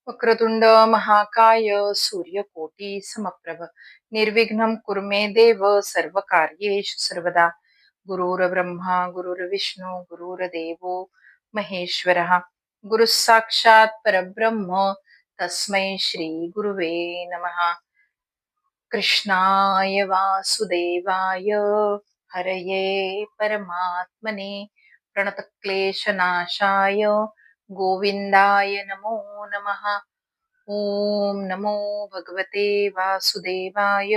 वक्रतुंड महाकाय सूर्यकोटी समप्रभ निर्विघ्नं कुरु मे देव सर्वकार्येषु सर्वदा. गुरुर्ब्रह्मा गुरुर्विष्णू गुरुर्देवो महेश्वरः. गुरुः साक्षात् परब्रह्म तस्मै श्री गुरुवे नमः. कृष्णाय वासुदेवाय हरये परमात्मने प्रणतक्लेशनाशाय गोविंदाय नमो नमः. ओम नमो भगवते वासुदेवाय.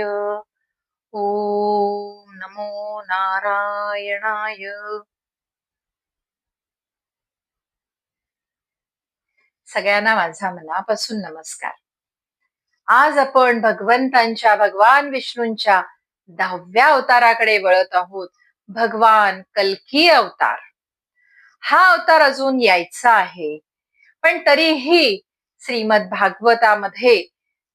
ओम नमो नारायणाय. सगळ्यांना माझा मनापासून नमस्कार. आज आपण भगवान विष्णूंच्या 10व्या अवताराकडे वळत आहोत. भगवान कल्की अवतार. हा अवतार अजून यायचा आहे, पण तरीही श्रीमद भागवतामध्ये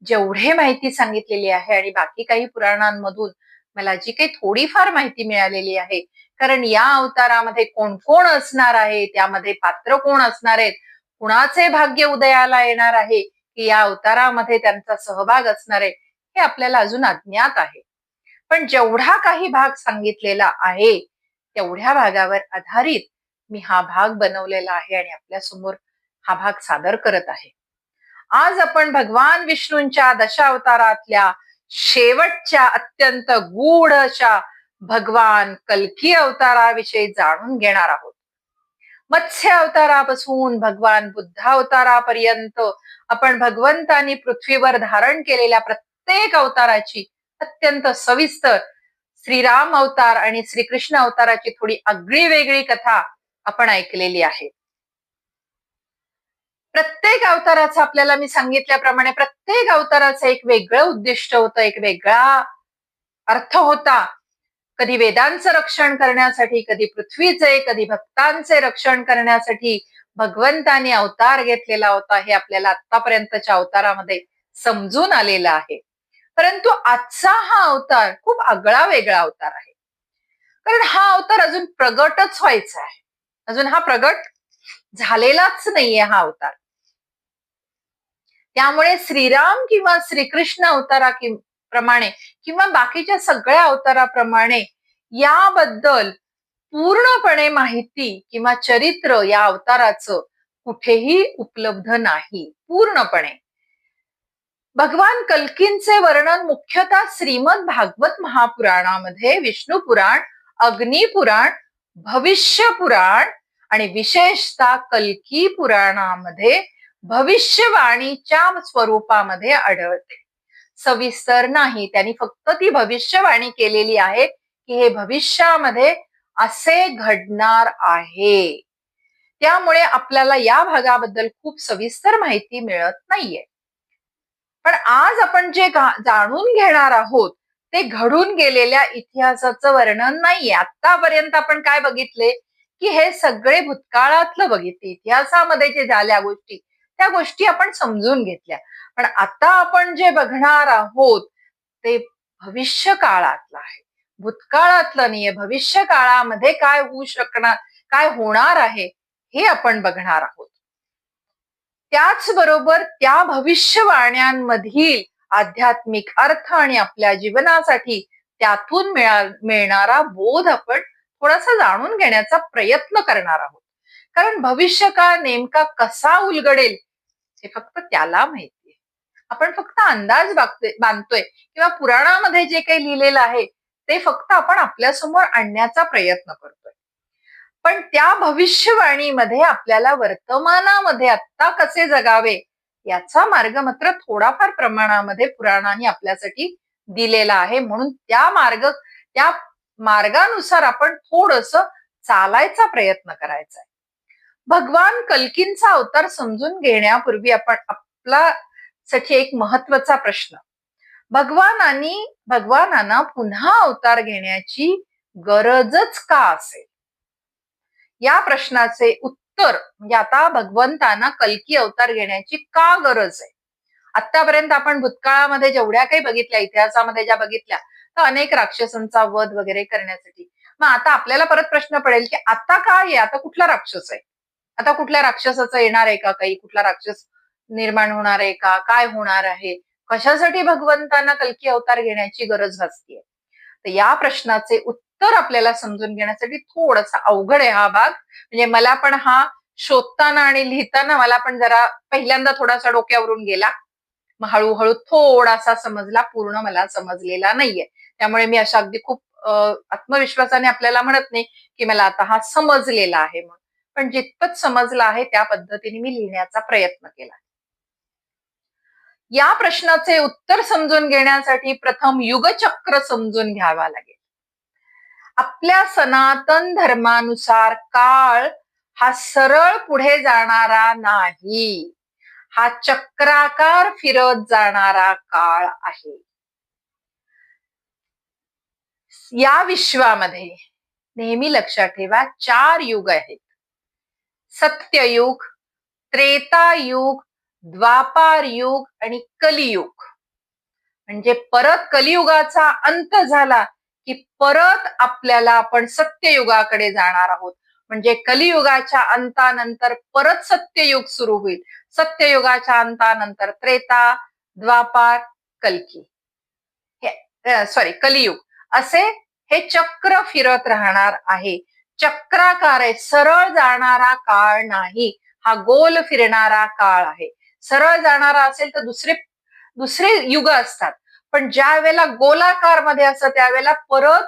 जेवढे माहिती सांगितलेली आहे आणि बाकी काही पुराणांमधून मला जी काही थोडीफार माहिती मिळालेली आहे, कारण या अवतारामध्ये कोण कोण असणार आहे, त्यामध्ये पात्र कोण असणार आहेत, कुणाचे भाग्य उदयाला येणार आहे, की या अवतारामध्ये त्यांचा सहभाग असणार आहे, हे आपल्याला अजून अज्ञात आहे. पण जेवढा काही भाग सांगितलेला आहे तेवढ्या भागावर आधारित मी हा भाग बनवलेला आहे आणि आपल्या समोर हा भाग सादर करत आहे. आज आपण भगवान विष्णूंच्या दशावतारातल्या शेवटच्या अत्यंत गूढ अशा भगवान कल्की अवताराविषयी जाणून घेणार आहोत. मत्स्य अवतारापासून भगवान बुद्ध अवतारापर्यंत आपण भगवंतांनी पृथ्वीवर धारण केलेल्या प्रत्येक अवताराची अत्यंत सविस्तर, श्रीराम अवतार आणि श्रीकृष्ण अवताराची थोडी आगळी वेगळी कथा आपण ऐकलेली आहे. प्रत्येक अवताराचं आपल्याला मी सांगितल्याप्रमाणे प्रत्येक अवताराचं एक वेगळं उद्दिष्ट होतं, एक वेगळा अर्थ होता. कधी वेदांचं रक्षण करण्यासाठी, कधी पृथ्वीचे, कधी भक्तांचे रक्षण करण्यासाठी भगवंताने अवतार घेतलेला होता. हे आपल्याला आतापर्यंतच्या अवतारामध्ये समजून आलेलं आहे. परंतु आजचा हा अवतार खूप आगळा वेगळा अवतार आहे, कारण हा अवतार अजून प्रगटच व्हायचा आहे. अजून हा प्रगट झालेलाच नाहीये हा अवतार. त्यामुळे श्रीराम किंवा श्रीकृष्ण अवताराप्रमाणे किंवा बाकीच्या सगळ्या अवताराप्रमाणे याबद्दल पूर्णपणे माहिती किंवा चरित्र या अवताराचं कुठेही उपलब्ध नाही. पूर्णपणे भगवान कल्कींचे वर्णन मुख्यतः श्रीमद भागवत महापुराणामध्ये, विष्णू पुराण, अग्निपुराण, भविष्य पुराण आणि विशेषतः कल्की पुराणामध्ये भविष्यवाणीच्या स्वरूपामध्ये आढळते. सविस्तर नाही, त्यांनी फक्त ती भविष्यवाणी केलेली आहे की हे भविष्यामध्ये असे घडणार आहे. त्यामुळे आपल्याला या भागाबद्दल खूप सविस्तर माहिती मिळत नाहीये. पण आज आपण जे जाणून घेणार आहोत ते घडून गेलेल्या इतिहासाचं वर्णन नाहीये. आतापर्यंत आपण काय बघितले की हे सगळे भूतकाळातलं बघितले, इतिहासामध्ये जे झाल्या गोष्टी त्या गोष्टी आपण समजून घेतल्या. पण आता आपण जे बघणार आहोत ते भविष्य काळातलं आहे, भूतकाळातलं नाहीये. भविष्य काळामध्ये काय होऊ शकणार, काय होणार आहे हे आपण बघणार आहोत. त्याचबरोबर त्या भविष्यवाण्यांमधील आध्यात्मिक अर्थ आणि आपल्या जीवनासाठी त्यातून मिळणारा बोध आपण थोडासा जाणून घेण्याचा प्रयत्न करणार आहोत. कारण भविष्य काळ नेमका कसा उलगडेल हे फक्त त्याला माहितीये. आपण फक्त अंदाज बांधतोय किंवा पुराणामध्ये जे काही लिहिलेलं आहे ते फक्त आपण आपल्या समोर आणण्याचा प्रयत्न करतोय. पण त्या भविष्यवाणीमध्ये आपल्याला वर्तमानामध्ये आत्ता कसे जगावे याचा मार्ग मात्र थोडाफार प्रमाणामध्ये पुराणांनी आपल्यासाठी दिलेला आहे. म्हणून त्या मार्गानुसार आपण थोडस चालायचा प्रयत्न करायचा आहे. भगवान कल्कींचा अवतार समजून घेण्यापूर्वी आपण आपल्यासाठी एक महत्वाचा प्रश्न, भगवानांना पुन्हा अवतार घेण्याची गरजच का असेल, या प्रश्नाचे उत्तर म्हणजे आता भगवंतांना कल्की अवतार घेण्याची का गरज आहे. आतापर्यंत आपण भूतकाळामध्ये जेवढ्या काही बघितल्या, इतिहासामध्ये ज्या बघितल्या, तर अनेक राक्षसांचा वध वगैरे करण्यासाठी. मग आता आपल्याला परत प्रश्न पडेल की आता काय आहे, आता कुठला राक्षस आहे, आता कुठल्या राक्षसाचं येणार आहे का काही, कुठला राक्षस निर्माण होणार आहे का, काय होणार आहे, कशासाठी भगवंतांना कल्की अवतार घेण्याची गरज भासतीये. तर या प्रश्नाचे उत्तर आपल्याला समजून घेण्यासाठी थोडासा अवघड आहे हा भाग. म्हणजे मला पण हा शोधताना आणि लिहिताना मला पण जरा पहिल्यांदा थोडासा डोक्यावरून गेला, मग हळूहळू थोडासा समजला, पूर्ण मला समजलेला नाहीये. त्यामुळे मी अशा अगदी खूप आत्मविश्वासाने आपल्याला म्हणत नाही की मला आता हा समजलेला आहे म्हणून, पण जितपत समजला आहे त्या पद्धतीने मी लिहिण्याचा प्रयत्न केला. या प्रश्नाचे उत्तर समजून घेण्यासाठी प्रथम युगचक्र समजून घ्यावा लागेल. आपल्या सनातन धर्मानुसार काळ हा सरळ पुढे जाणारा नाही, हा चक्राकार फिरत जाणारा काळ आहे. या विश्वामध्ये नेहमी लक्षात ठेवा 4 युग आहेत. सत्ययुग, त्रेतायुग, द्वापार युग आणि कलियुग. म्हणजे परत कलियुगाचा अंत झाला की परत आपल्याला आपण सत्ययुगाकडे जाणार आहोत. म्हणजे कलियुगाच्या अंतानंतर परत सत्ययुग सुरू होईल. सत्ययुगाच्या अंतानंतर त्रेता, द्वापार, कल्की, कलियुग, असे हे चक्र फिरत राहणार आहे. चक्राकार आहे, सरळ जाणारा काळ नाही, हा गोल फिरणारा काळ आहे. सरळ जाणारा असेल तर दुसरे युग असतात, पण ज्या वेळेला गोलाकार मध्ये असतं त्यावेळेला परत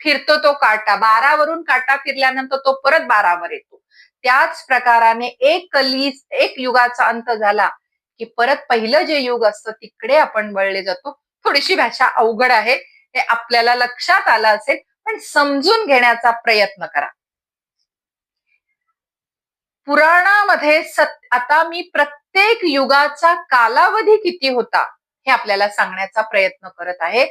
फिरतो तो काटा. 12 वरून काटा फिरल्यानंतर तो परत 12 वर येतो. त्याच प्रकाराने एक युगाचा अंत झाला की परत पहिलं जे युग असतं तिकडे आपण वळले जातो. थोडीशी भाषा अवघड आहे, हे आपल्याला लक्षात आलं असेल, पण समजून घेण्याचा प्रयत्न करा. पुराणामध्ये आता मी प्रत्येक युगाचा कालावधी किती होता हे आपल्याला सांगण्याचा प्रयत्न करत आहे.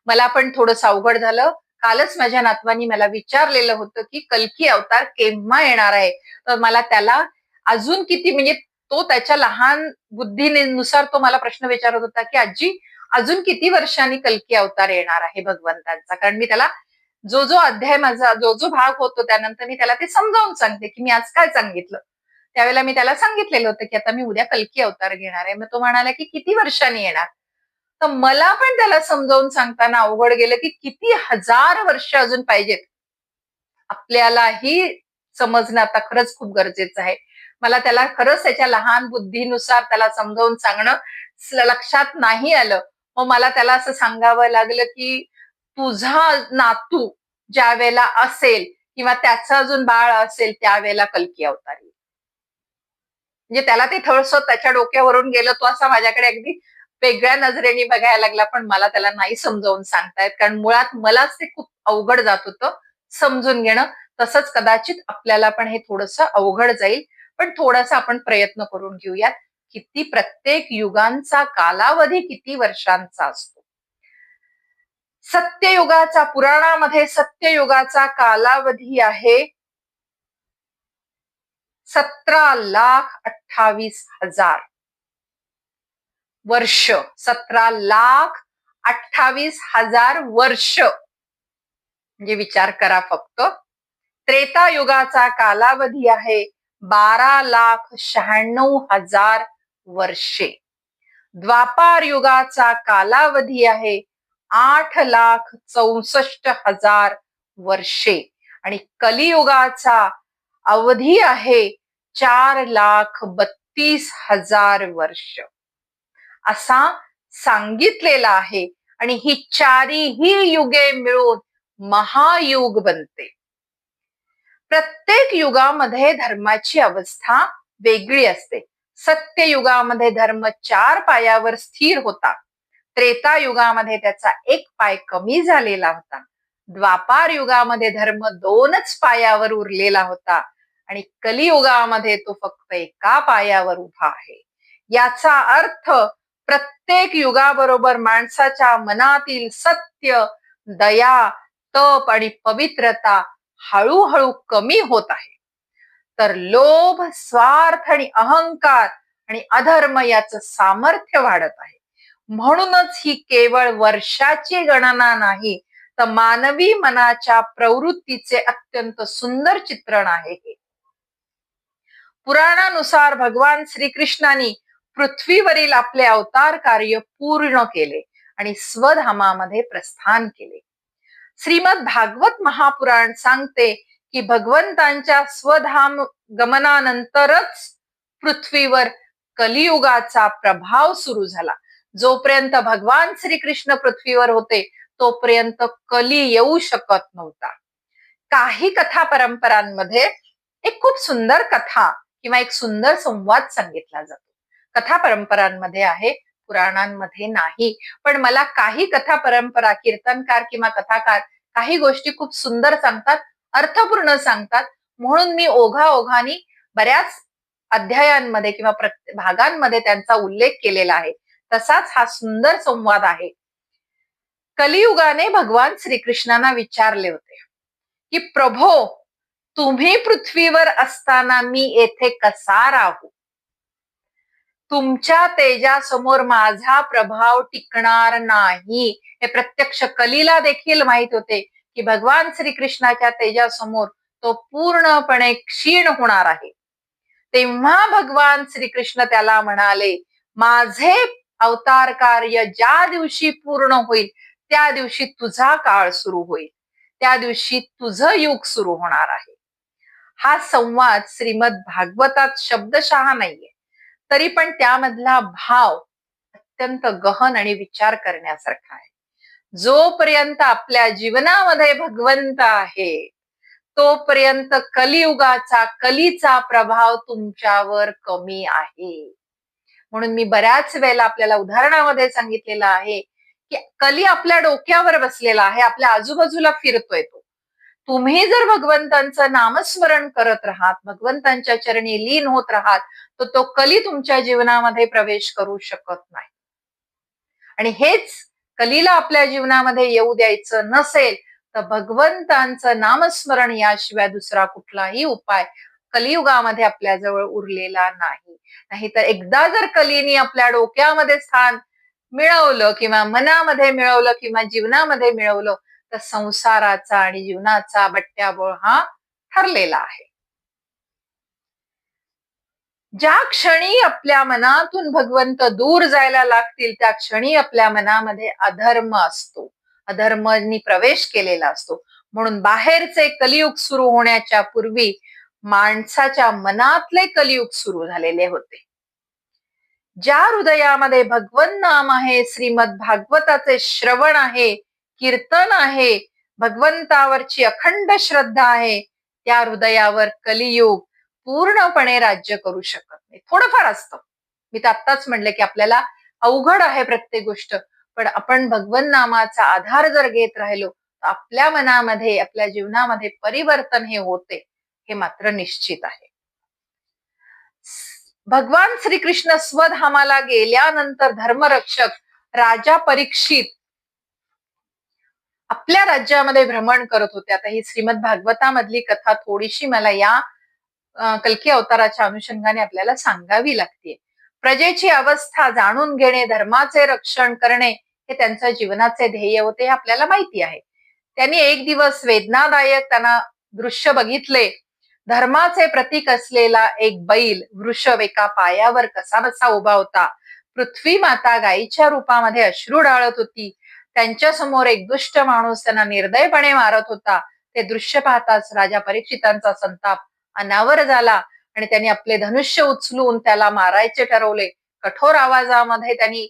मला पण थोडंसं अवघड झालं. कालच माझ्या नातवानी मला विचारलेलं होतं की कल्की अवतार केव्हा येणार आहे, तर मला त्याला अजून किती, म्हणजे तो त्याच्या लहान बुद्धीनुसार तो मला प्रश्न विचारत होता की आजी अजून किती वर्षांनी कल्की अवतार येणार आहे भगवंतांचा. कारण मी त्याला जो अध्याय माझा जो भाग होतो त्यानंतर मी त्याला ते समजावून सांगते की मी आज काय सांगितलं. त्यावेळेला मी त्याला सांगितलेलं होतं की आता मी उद्या कल्की अवतार घेणार आहे. मग तो म्हणाला की किती वर्षांनी येणार. तर मला पण त्याला समजावून सांगताना अवघड गेलं की किती हजार वर्ष अजून पाहिजेत. आपल्यालाही समजणं आता खरंच खूप गरजेचं आहे. मला त्याला खरंच त्याच्या लहान बुद्धीनुसार त्याला समजावून सांगणं लक्षात नाही आलं. मग मला त्याला असं सांगावं लागलं की तुझा नातू ज्या वेळेला असेल किंवा त्याचं अजून बाळ असेल त्यावेळेला कल्की अवतार येईल. म्हणजे त्याला ते थोडंसं त्याच्या डोक्यावरून गेलं. तो असा माझ्याकडे अगदी वेगळ्या नजरेने बघायला लागला, पण मला त्याला नाही समजावून सांगतायत, कारण मुळात मलाच ते खूप अवघड जात होतं समजून घेणं. तसंच कदाचित आपल्याला पण हे थोडंसं अवघड जाईल, पण थोडासा आपण प्रयत्न करून घेऊयात. किती प्रत्येक युगांचा कालावधी किती वर्षांचा असतो. पुराणामध्ये सत्ययुगाचा कालावधी आहे 17,28,000 वर्ष. 17,28,000 वर्ष. म्हणजे विचार करा फक्त. त्रेतायुगाचा कालावधी आहे 12,96,000 वर्षे. द्वापार युगाचा कालावधी आहे 8,64,000 वर्षे आणि कलियुगाचा अवधी आहे 4,32,000 वर्ष असा सांगितलेला आहे. आणि ही चारीही युगे मिळून महायुग बनते. प्रत्येक युगामध्ये धर्माची अवस्था वेगळी असते. सत्ययुगामध्ये धर्म 4 पायावर स्थिर होता. त्रेतायुगामध्ये त्याचा 1 पाय कमी झालेला होता. द्वापार युगामध्ये धर्म 2च पायावर उरलेला होता आणि कलियुगामध्ये तो फक्त 1 पायावर उभा आहे. याचा अर्थ प्रत्येक युगाबरोबर माणसाच्या मनातील सत्य, दया, तप आणि पवित्रता हळूहळू कमी होत आहे. तर लोभ, स्वार्थ आणि अहंकार आणि अधर्म याचं सामर्थ्य वाढत आहे. म्हणूनच ही केवळ वर्षाची गणना नाही, तर मानवी मनाच्या प्रवृत्तीचे अत्यंत सुंदर चित्रण आहे हे. पुराणानुसार भगवान श्रीकृष्णाने पृथ्वीवरील आपले अवतार कार्य पूर्ण केले आणि स्वधामामध्ये प्रस्थान केले. श्रीमद भागवत महापुराण सांगते की भगवंतांच्या स्वधाम गमनानंतरच पृथ्वीवर कलियुगाचा प्रभाव सुरू झाला. जोपर्यंत भगवान श्रीकृष्ण पृथ्वीवर होते तोपर्यंत कली येऊ शकत नव्हता. काही कथा परंपरांमध्ये एक खूप सुंदर कथा किंवा एक सुंदर संवाद सांगितला जातो. कथा परंपरांमध्ये आहे, पुराणांमध्ये नाही. पण मला काही कथा परंपरा, कीर्तनकार किंवा कथाकार काही गोष्टी खूप सुंदर सांगतात, अर्थपूर्ण सांगतात. म्हणून मी ओघाओघानी बऱ्याच अध्यायांमध्ये किंवा भागांमध्ये त्यांचा उल्लेख केलेला आहे. तसाच हा सुंदर संवाद आहे. कलियुगाने भगवान श्रीकृष्णांना विचारले होते की प्रभो, तुम्ही पृथ्वीवर असताना मी येथे कसा राहू? तुमच्या तेजासमोर माझा प्रभाव टिकणार नाही. हे प्रत्यक्ष कलीला देखील माहित होते की भगवान श्रीकृष्णाच्या तेजासमोर तो पूर्णपणे क्षीण होणार आहे. तेव्हा भगवान श्रीकृष्ण त्याला म्हणाले, माझे अवतार कार्य ज्या दिवशी पूर्ण होईल त्या दिवशी तुझा काळ सुरू होईल, त्या दिवशी तुझं युग सुरू होणार आहे. हा संवाद श्रीमद भागवतात शब्दशः नाहीये, तरी पण त्यामधला भाव अत्यंत गहन आणि विचार करण्यासारखा आहे. जोपर्यंत आपल्या जीवनामध्ये भगवंत आहे तोपर्यंत कलियुगाचा, कलीचा प्रभाव तुमच्यावर कमी आहे. म्हणून मी बऱ्याच वेळेला आपल्याला उदाहरणामध्ये सांगितलेलं आहे की कली आपल्या डोक्यावर बसलेला आहे, आपल्या आजूबाजूला फिरतोय तो. तुम्ही जर भगवंतांचं नामस्मरण करत राहात, भगवंतांच्या चरणी लीन होत राहात, तर तो कली तुमच्या जीवनामध्ये प्रवेश करू शकत नाही. आणि हेच कलीला आपल्या जीवनामध्ये येऊ द्यायचं नसेल तर भगवंतांचं नामस्मरण याशिवाय दुसरा कुठलाही उपाय कलियुगामध्ये आपल्या जवळ उरलेला नाही. नाहीतर एकदा जर कलीनी आपल्या डोक्यामध्ये स्थान मिळवलं किंवा मनामध्ये मिळवलं किंवा जीवनामध्ये मिळवलं तर संसाराचा आणि जीवनाचा बट्ट्याबोळ हा ठरलेला आहे. ज्या क्षणी आपल्या मनातून भगवंत दूर जायला लागतील त्या क्षणी आपल्या मनामध्ये अधर्म असतो, अधर्मांनी प्रवेश केलेला असतो. म्हणून बाहेरचे कलियुग सुरू होण्याच्या पूर्वी माणसाच्या मनातले कलियुग सुरू झालेले होते. ज्या हृदयामध्ये भगवन नाम आहे, श्रीमद भागवताचे श्रवण आहे, कीर्तन आहे, भगवंतावरची अखंड श्रद्धा आहे, त्या हृदयावर कलियुग पूर्णपणे राज्य करू शकत नाही. थोडंफार असतं. मी तर आत्ताच म्हणले की आपल्याला अवघड आहे प्रत्येक गोष्ट, पण आपण भगवन नामाचा आधार जर घेत राहिलो तर आपल्या मनामध्ये, आपल्या जीवनामध्ये परिवर्तन हे होते, हे मात्र निश्चित आहे. भगवान श्रीकृष्ण स्वधामाला गेल्यानंतर धर्मरक्षक राजा परीक्षित आपल्या राज्यामध्ये भ्रमण करत होते. आता ही श्रीमद भागवतामधली कथा थोडीशी मला या कल्की अवताराच्या अनुषंगाने आपल्याला सांगावी लागते. प्रजेची अवस्था जाणून घेणे, धर्माचे रक्षण करणे हे त्यांच्या जीवनाचे ध्येय होते, हे आपल्याला माहिती आहे. त्यांनी एक दिवस वेदनादायक त्यांना दृश्य बघितले. धर्माचे प्रतीक असलेला एक बैल वृषभ एका पायावर कसा बसा उभा होता. पृथ्वी माता गायीच्या रूपामध्ये अश्रू ढाळत होती. त्यांच्या समोर एक दुष्ट माणूस त्यांना निर्दयपणे मारत होता. ते दृश्य पाहताच राजा परीक्षितांचा संताप अनावर झाला आणि त्यांनी आपले धनुष्य उचलून त्याला मारायचे ठरवले. कठोर आवाजामध्ये त्यांनी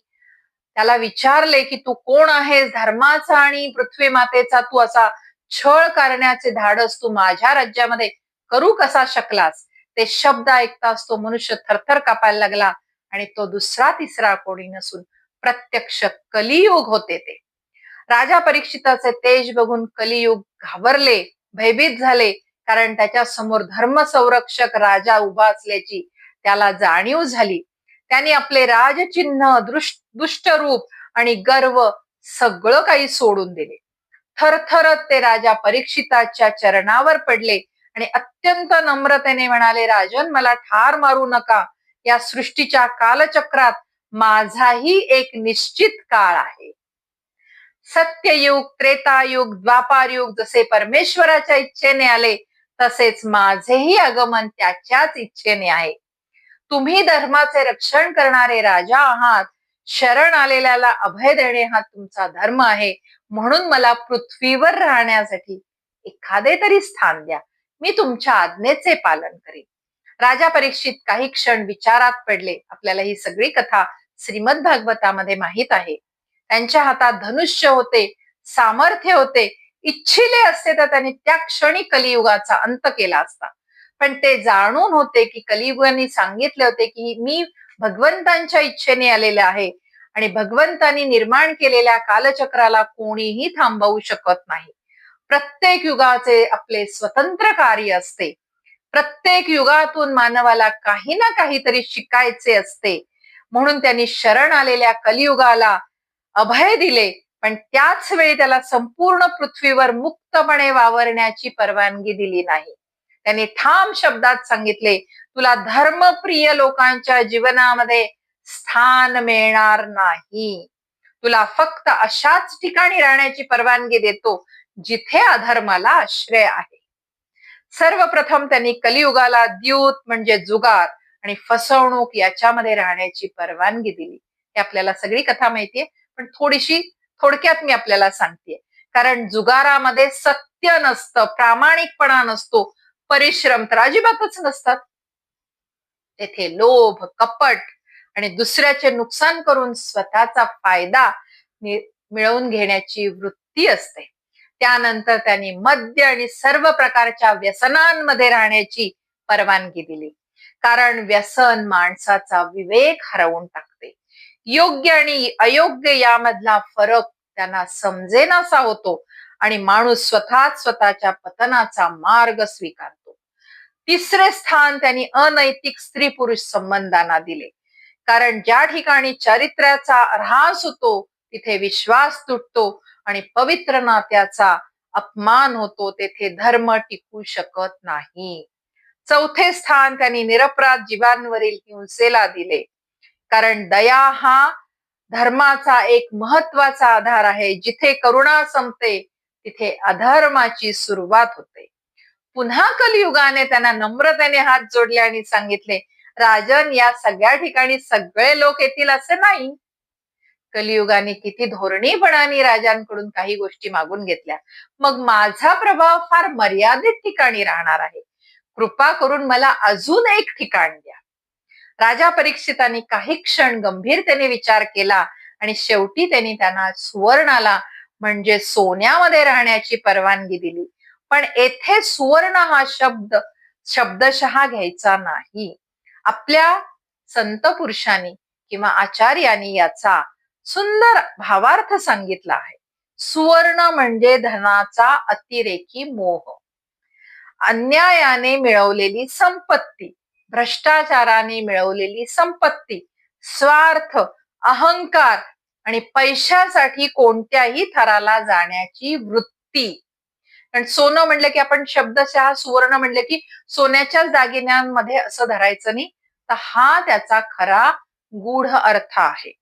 त्याला विचारले की तू कोण आहेस? धर्माचा आणि पृथ्वी मातेचा तू असा छळ करण्याचे धाडस तू माझ्या राज्यामध्ये करू कसा शकलास? ते शब्द ऐकताच तो मनुष्य थरथर कापायला लागला आणि तो दुसरा तिसरा कोणी नसून प्रत्यक्ष कलियुग होते ते. राजा परीक्षिताचे तेज बघून कलियुग घाबरले, भयभीत झाले, कारण त्याच्या समोर धर्मसंरक्षक राजा उभा असल्याची त्याला जाणीव झाली. त्यांनी आपले राजचिन्ह, दुष्ट रूप आणि गर्व सगळं काही सोडून दिले. थरथरत ते राजा परीक्षिताच्या चरणावर पडले आणि अत्यंत नम्रतेने म्हणाले, राजन, मला ठार मारू नका. या सृष्टीच्या कालचक्रात माझाही एक निश्चित काळ आहे. सत्ययुग, त्रेतायुग, द्वापारयुग जसे परमेश्वराच्या इच्छेने आले तसेच माझेही आगमन त्याच्याच इच्छेने आहे. तुम्ही धर्माचे रक्षण करणारे राजा आहात. शरण आलेल्याला अभय देणे हा तुमचा धर्म आहे. म्हणून मला पृथ्वीवर राहण्यासाठी एखादे तरी स्थान द्या. मी तुमच्या आज्ञेचे पालन करेन. राजा परीक्षित काही क्षण विचारात पडले. आपल्याला ही सगळी कथा श्रीमद भागवतामध्ये माहित आहे. त्यांच्या हातात धनुष्य होते, सामर्थ्य होते. इच्छिले असते तर त्यांनी त्या क्षणी कलियुगाचा अंत केला असता. पण ते जाणून होते की कलियुगाने सांगितले होते की मी भगवंतांच्या इच्छेने आलेले आहे आणि भगवंतांनी निर्माण केलेल्या कालचक्राला कोणीही थांबवू शकत नाही. प्रत्येक युगाचे आपले स्वतंत्र कार्य असते. प्रत्येक युगातून मानवाला काही ना काहीतरी शिकायचे असते. म्हणून त्यांनी शरण आलेल्या कलियुगाला अभय दिले, पण त्याच वेळी त्याला संपूर्ण पृथ्वीवर मुक्तपणे वावरण्याची परवानगी दिली नाही. त्यांनी ठाम शब्दात सांगितले, तुला धर्मप्रिय लोकांच्या जीवनामध्ये स्थान मिळणार नाही. तुला फक्त अशाच ठिकाणी राहण्याची परवानगी देतो जिथे अधर्माला आश्रय आहे. सर्वप्रथम त्यांनी कलियुगाला द्यूत म्हणजे जुगार आणि फसवणूक याच्यामध्ये राहण्याची परवानगी दिली. हे आपल्याला सगळी कथा माहितीये, पण थोडक्यात मी आपल्याला सांगतेय. कारण जुगारामध्ये सत्य नसतं, प्रामाणिकपणा नसतो, परिश्रम तर अजिबातच नसतात. तेथे लोभ, कपट आणि दुसऱ्याचे नुकसान करून स्वतःचा फायदा मिळवून घेण्याची वृत्ती असते. त्यानंतर त्यांनी मद्य आणि सर्व प्रकारच्या व्यसनांमध्ये राहण्याची परवानगी दिली. कारण व्यसन माणसाचा विवेक हरवून टाकते. योग्य आणि अयोग्य यामधला फरक त्यांना समजेनासा होतो आणि माणूस स्वतःच्या पतनाचा मार्ग स्वीकारतो. तिसरे स्थान त्यांनी अनैतिक स्त्री पुरुष संबंधांना दिले. कारण ज्या ठिकाणी चारित्र्याचा ऱ्हास होतो तिथे विश्वास तुटतो आणि पवित्र नात्याचा अपमान होतो. तेथे धर्म टिकू शकत नाही. चौथे स्थान त्यांनी निरपराध जीवांवरील हिंसेला दिले. कारण दया हा धर्माचा एक महत्वाचा आधार आहे. जिथे करुणा संपते तिथे अधर्माची सुरुवात होते. पुन्हा कलियुगाने त्यांना नम्रतेने हात जोडले आणि सांगितले, राजन, या सगळ्या ठिकाणी सगळे लोक येतील असे नाही. कलियुगाने किती धोरणीपणाने राजांकडून काही गोष्टी मागून घेतल्या. मग माझा प्रभाव फार मर्यादित ठिकाणी राहणार आहे. कृपा करून मला अजून एक ठिकाण द्या. राजा परीक्षितांनी काही क्षण गंभीरतेने विचार केला आणि शेवटी त्यांनी त्यांना सुवर्णाला म्हणजे सोन्यामध्ये राहण्याची परवानगी दिली. पण येथे सुवर्ण हा शब्दशः घ्यायचा नाही. आपल्या संत पुरुषांनी किंवा आचार्यांनी याचा सुंदर भावार्थ सांगितला आहे. सुवर्ण म्हणजे धनाचा अतिरेकी मोह, अन्यायाने मिळवलेली संपत्ती, भ्रष्टाचाराने मिळवलेली संपत्ती, स्वार्थ, अहंकार आणि पैशासाठी कोणत्याही थराला जाण्याची वृत्ती. कारण सोनं म्हणलं की आपण शब्दशः सुवर्ण म्हणलं की सोन्याच्याच दागिन्यांमध्ये असं धरायचं नाही. तर हा त्याचा खरा गूढ अर्थ आहे.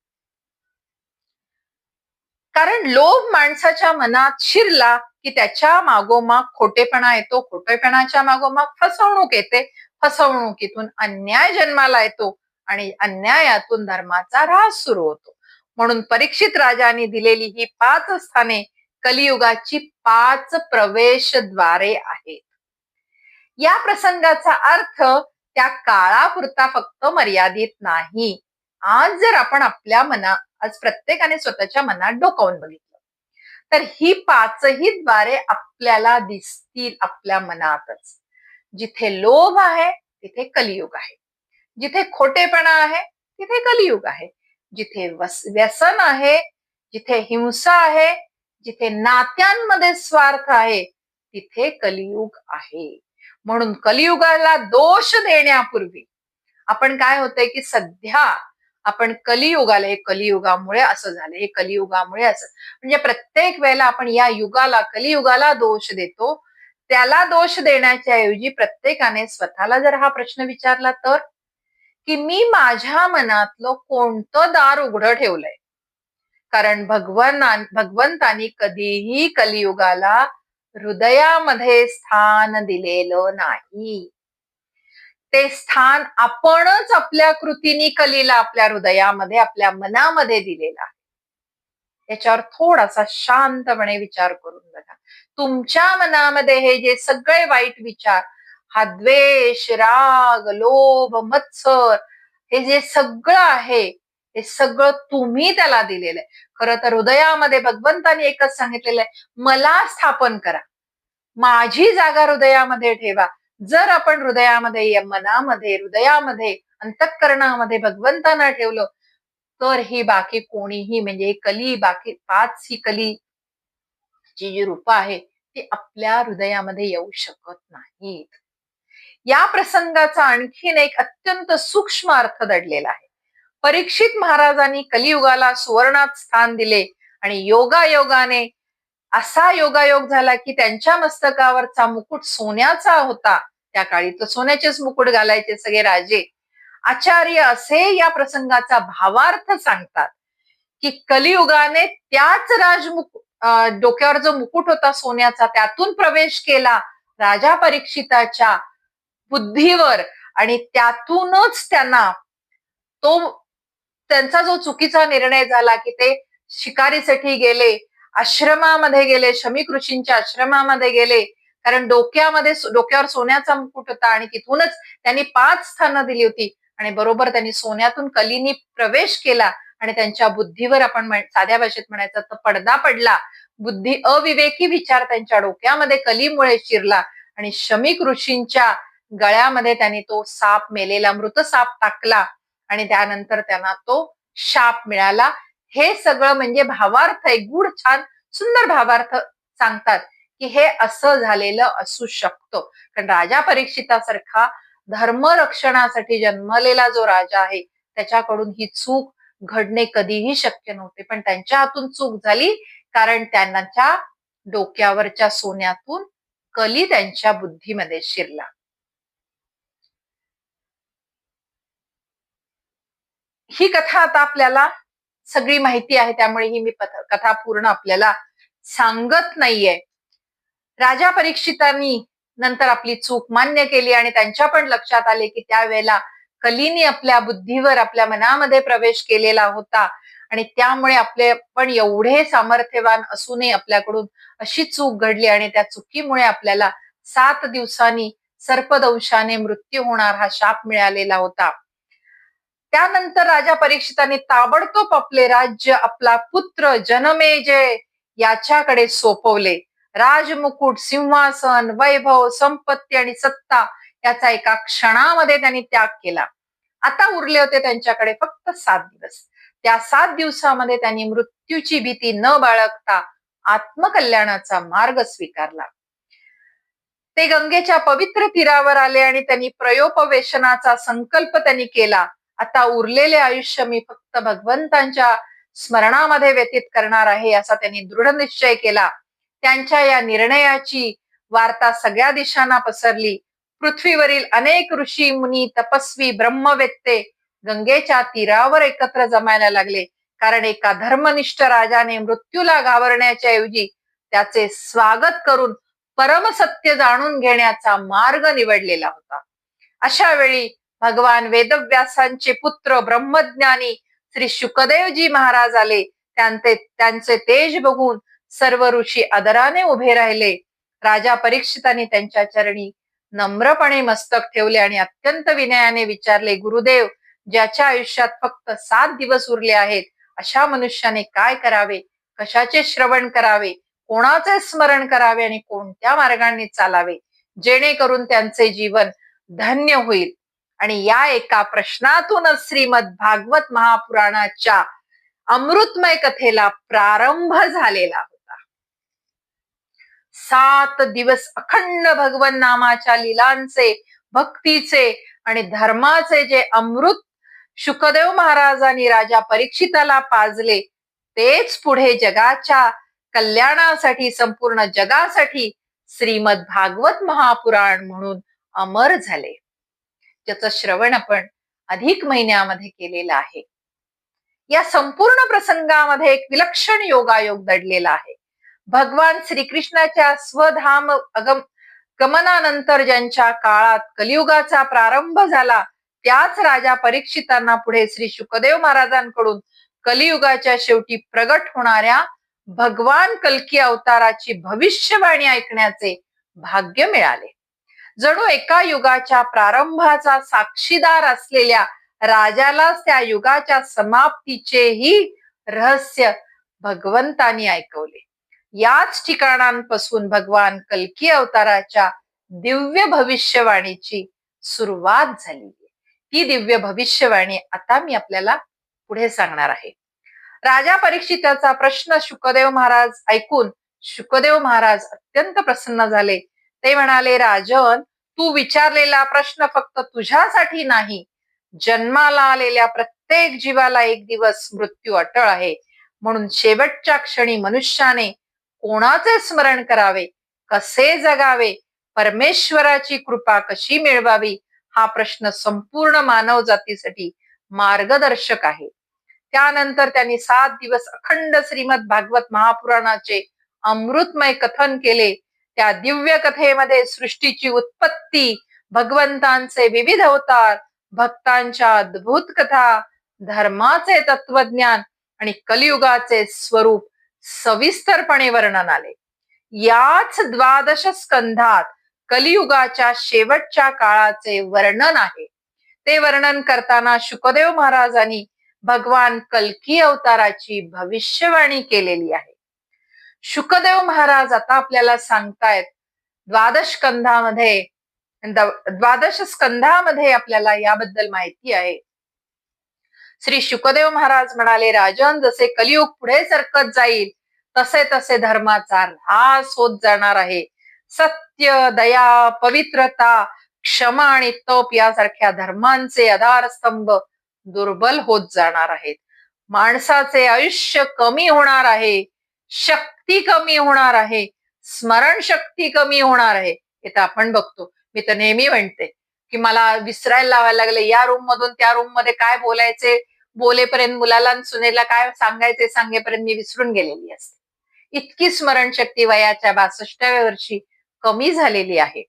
कारण लोभ माणसाच्या मनात शिरला की त्याच्या मागोमाग खोटेपणा येतो, खोटेपणाच्या मागोमाग फसवणूक येते, फसवणुकीतून अन्याय जन्माला येतो आणि अन्यायातून धर्माचा ऱ्हास सुरू होतो. म्हणून परीक्षित राजांनी दिलेली ही 5 स्थाने कलियुगाची 5 प्रवेशद्वारे आहेत. या प्रसंगाचा अर्थ त्या काळापुरता फक्त मर्यादित नाही. आज जर आपण आज प्रत्येकाने स्वतःच्या मनात डोकावून बघितलं तर ही 5ही द्वारे आपल्याला दिसतील आपल्या मनातच. जिथे लोभ आहे तिथे कलियुग आहे, जिथे खोटेपणा आहे तिथे कलियुग आहे, जिथे व्यसन आहे, जिथे हिंसा आहे, जिथे नात्यांमध्ये स्वार्थ आहे तिथे कलियुग आहे. म्हणून कलियुगाला दोष देण्यापूर्वी आपण काय होतंय की सध्या आपण कलियुगाला, हे कलियुगामुळे असं झालं, हे कलियुगामुळे असं, म्हणजे प्रत्येक वेळेला आपण या युगाला, कलियुगाला दोष देतो. त्याला दोष देण्याच्या ऐवजी प्रत्येकाने स्वतःला जर हा प्रश्न विचारला तर, की मी माझ्या मनातलं कोणतं दार उघडं ठेवलंय. कारण भगवंतानी कधीही कलियुगाला हृदयामध्ये स्थान दिलेलं नाही. ते स्थान आपणच आपल्या कृतीनी कलीला आपल्या हृदयामध्ये, आपल्या मनामध्ये दिलेलं आहे. याच्यावर थोडासा शांतपणे विचार करून बघा. तुमच्या मनामध्ये हे जे सगळे वाईट विचार, हा द्वेष, राग, लोभ, मत्सर, हे जे सगळं आहे, हे सगळं तुम्ही त्याला दिलेलं आहे. खरं तर हृदयामध्ये भगवंताने एकच सांगितलेलं आहे, मला स्थापन करा, माझी जागा हृदयामध्ये ठेवा. जर आपण हृदयामध्ये, मनामध्ये, हृदयामध्ये, अंतःकरणामध्ये भगवंतांना ठेवलं, तर ही बाकी कोणीही, म्हणजे ही कली, बाकी 5 ही कली जी रूप आहे ती आपल्या हृदयामध्ये येऊ शकत नाहीत. या प्रसंगाचा आणखीन एक अत्यंत सूक्ष्म अर्थ दडलेला आहे. परीक्षित महाराजांनी कलियुगाला सुवर्णात स्थान दिले आणि योगायोगाने असा योगायोग झाला की त्यांच्या मस्तकावरचा मुकुट सोन्याचा होता. त्या काळी तर सोन्याचेच मुकुट घालायचे सगळे राजे. आचार्य असे या प्रसंगाचा भावार्थ सांगतात की कलियुगाने त्याच डोक्यावर जो मुकुट होता सोन्याचा, त्यातून प्रवेश केला राजा परीक्षिताच्या बुद्धीवर, आणि त्यातूनच त्यांना तो त्यांचा जो चुकीचा निर्णय झाला की ते शिकारीसाठी गेले, आश्रमामध्ये गेले, शमीक ऋषींच्या आश्रमामध्ये गेले, कारण डोक्यावर सोन्याचा मुकुट होता आणि तिथूनच त्यांनी 5 स्थानं दिली होती, आणि बरोबर त्यांनी सोन्यातून कलीनी प्रवेश केला आणि त्यांच्या बुद्धीवर, आपण साध्या भाषेत म्हणायचं तर पडदा पडला. बुद्धी, अविवेकी विचार त्यांच्या डोक्यामध्ये कलीमुळे शिरला आणि शमीक ऋषींच्या गळ्यामध्ये त्यांनी तो साप, मेलेला मृत साप टाकला आणि त्यानंतर त्यांना तो शाप मिळाला. हे सगळं म्हणजे भावार्थ, एक गूढ, छान, सुंदर भावार्थ सांगतात की हे असं झालेलं असू शकतं. कारण राजा परीक्षितासारखा धर्मरक्षणासाठी जन्मलेला जो राजा आहे त्याच्याकडून ही चूक घडणे कधीही शक्य नव्हते, पण त्यांच्या हातून चूक झाली कारण त्यांच्या डोक्यावरच्या सोन्यातून कली त्यांच्या बुद्धीमध्ये शिरला. ही कथा आता आपल्याला सगळी माहिती आहे, त्यामुळे ही मी कथा पूर्ण आपल्याला सांगत नाहीये. राजा परीक्षितांनी नंतर आपली चूक मान्य केली आणि त्यांच्या पण लक्षात आले की त्यावेळेला कलीने आपल्या बुद्धीवर, आपल्या मनामध्ये प्रवेश केलेला होता आणि त्यामुळे आपले पण एवढे सामर्थ्यवान असूनही आपल्याकडून अशी चूक घडली आणि त्या चुकीमुळे आपल्याला 7 दिवसांनी सर्पदंशाने मृत्यू होणार हा शाप मिळालेला होता. त्यानंतर राजा परीक्षितांनी ताबडतोब आपले राज्य, आपला पुत्र जनमेजय याच्याकडे सोपवले. राजमुकुट, सिंहासन, वैभव, संपत्ती आणि सत्ता याचा एका क्षणामध्ये त्यांनी त्याग केला. आता उरले होते त्यांच्याकडे फक्त 7 दिवस. त्या 7 दिवसामध्ये त्यांनी मृत्यूची भीती न बाळगता आत्मकल्याणाचा मार्ग स्वीकारला. ते गंगेच्या पवित्र तीरावर आले आणि त्यांनी प्रयोपवेशनाचा संकल्प त्यांनी केला. आता उरलेले आयुष्य मी फक्त भगवंतांच्या स्मरणामध्ये व्यतीत करणार आहे असा त्यांनी दृढ निश्चय केला. त्यांच्या या निर्णयाची वार्ता सगळ्या दिशांना पसरली. पृथ्वीवरील अनेक ऋषी, मुनी, तपस्वी, ब्रह्मवेत्ते गंगेच्या तीरावर एकत्र जमायला लागले, कारण एका धर्मनिष्ठ राजाने मृत्यूला घाबरण्याच्या ऐवजी त्याचे स्वागत करून परमसत्य जाणून घेण्याचा मार्ग निवडलेला होता. अशा वेळी भगवान वेदव्यासांचे पुत्र ब्रह्मज्ञानी श्री शुकदेवजी महाराज आले. त्यांचे तेज बघून सर्व ऋषी आदराने उभे राहिले. राजा परीक्षितांनी त्यांच्या चरणी नम्रपणे मस्तक ठेवले आणि अत्यंत विनयाने विचारले, गुरुदेव, ज्याच्या आयुष्यात फक्त 7 दिवस उरले आहेत अशा मनुष्याने काय करावे, कशाचे श्रवण करावे, कोणाचे स्मरण करावे आणि कोणत्या मार्गाने चालावे जेणेकरून त्यांचे जीवन धन्य होईल. आणि या एका प्रश्नातूनच श्रीमद भागवत महापुराणाच्या अमृतमय कथेला प्रारंभ झालेला होता. 7 दिवस अखंड भगवन नामाच्या लीलांचे, भक्तीचे आणि धर्माचे जे अमृत शुकदेव महाराजांनी राजा परीक्षिताला पाजले, तेच पुढे जगाच्या कल्याणासाठी, संपूर्ण जगासाठी श्रीमद भागवत महापुराण म्हणून अमर झाले, ज्याचं श्रवण आपण अधिक महिन्यामध्ये केलेलं आहे. या संपूर्ण प्रसंगामध्ये एक विलक्षण योगायोग दडलेला आहे. भगवान श्रीकृष्णाच्या स्वधाम गमनानंतर ज्यांच्या काळात कलियुगाचा प्रारंभ झाला त्याच राजा परीक्षितांना पुढे श्री शुकदेव महाराजांकडून कलियुगाच्या शेवटी प्रगट होणाऱ्या भगवान कल्की अवताराची भविष्यवाणी ऐकण्याचे भाग्य मिळाले. जणू एका युगाच्या प्रारंभाचा साक्षीदार असलेल्या राजालाच त्या युगाच्या समाप्तीचेही रहस्य भगवंतानी ऐकवले. याच ठिकाणांपासून भगवान कल्की अवताराच्या दिव्य भविष्यवाणीची सुरुवात झाली. ती दिव्य भविष्यवाणी आता मी आपल्याला पुढे सांगणार आहे. राजा परीक्षिताचा प्रश्न शुकदेव महाराज ऐकून शुकदेव महाराज अत्यंत प्रसन्न झाले. ते म्हणाले, राजन, तू विचारलेला प्रश्न फक्त तुझ्यासाठी नाही, जन्माला आलेल्या प्रत्येक जीवाला एक दिवस मृत्यू अटळ आहे. म्हणून शेवटच्या क्षणी मनुष्याने कोणाचे स्मरण करावे, कसे जगावे, परमेश्वराची कृपा कशी मिळवावी, हा प्रश्न संपूर्ण मानव जातीसाठी मार्गदर्शक आहे. त्यानंतर त्यांनी 7 दिवस अखंड श्रीमद भागवत महापुराणाचे अमृतमय कथन केले. त्या दिव्य कथेमध्ये सृष्टीची उत्पत्ती, भगवंतांचे विविध अवतार, भक्तांच्या अद्भुत कथा, धर्माचे तत्वज्ञान आणि कलियुगाचे स्वरूप सविस्तरपणे वर्णन आले. याच 12 स्कंधात कलियुगाच्या शेवटच्या काळाचे वर्णन आहे. ते वर्णन करताना शुकदेव महाराजांनी भगवान कल्की अवताराची भविष्यवाणी केलेली आहे. शुकदेव महाराज आता आपल्याला सांगतायत 12 स्कंधामध्ये आपल्याला याबद्दल माहिती आहे. श्री शुकदेव महाराज म्हणाले, राजन, जसे कलियुग पुढे सरकत जाईल तसे तसे धर्माचा ऱ्हास होत जाणार आहे. सत्य, दया, पवित्रता, क्षमा आणि तप यासारख्या धर्मांचे आधारस्तंभ दुर्बल होत जाणार आहेत. माणसाचे आयुष्य कमी होणार आहे, शक्ती कमी होणार आहे, स्मरण शक्ती कमी होणार आहे. हे तर आपण बघतो. मी तर नेहमी म्हणते की मला विसरायला लावायला लागले. या रूम मधून त्या रूम मध्ये काय बोलायचे बोलेपर्यंत, मुलाला सुनेला काय सांगायचे सांगेपर्यंत मी विसरून गेलेली असते. इतकी स्मरणशक्ती वयाच्या 62व्या वर्षी कमी झालेली आहे.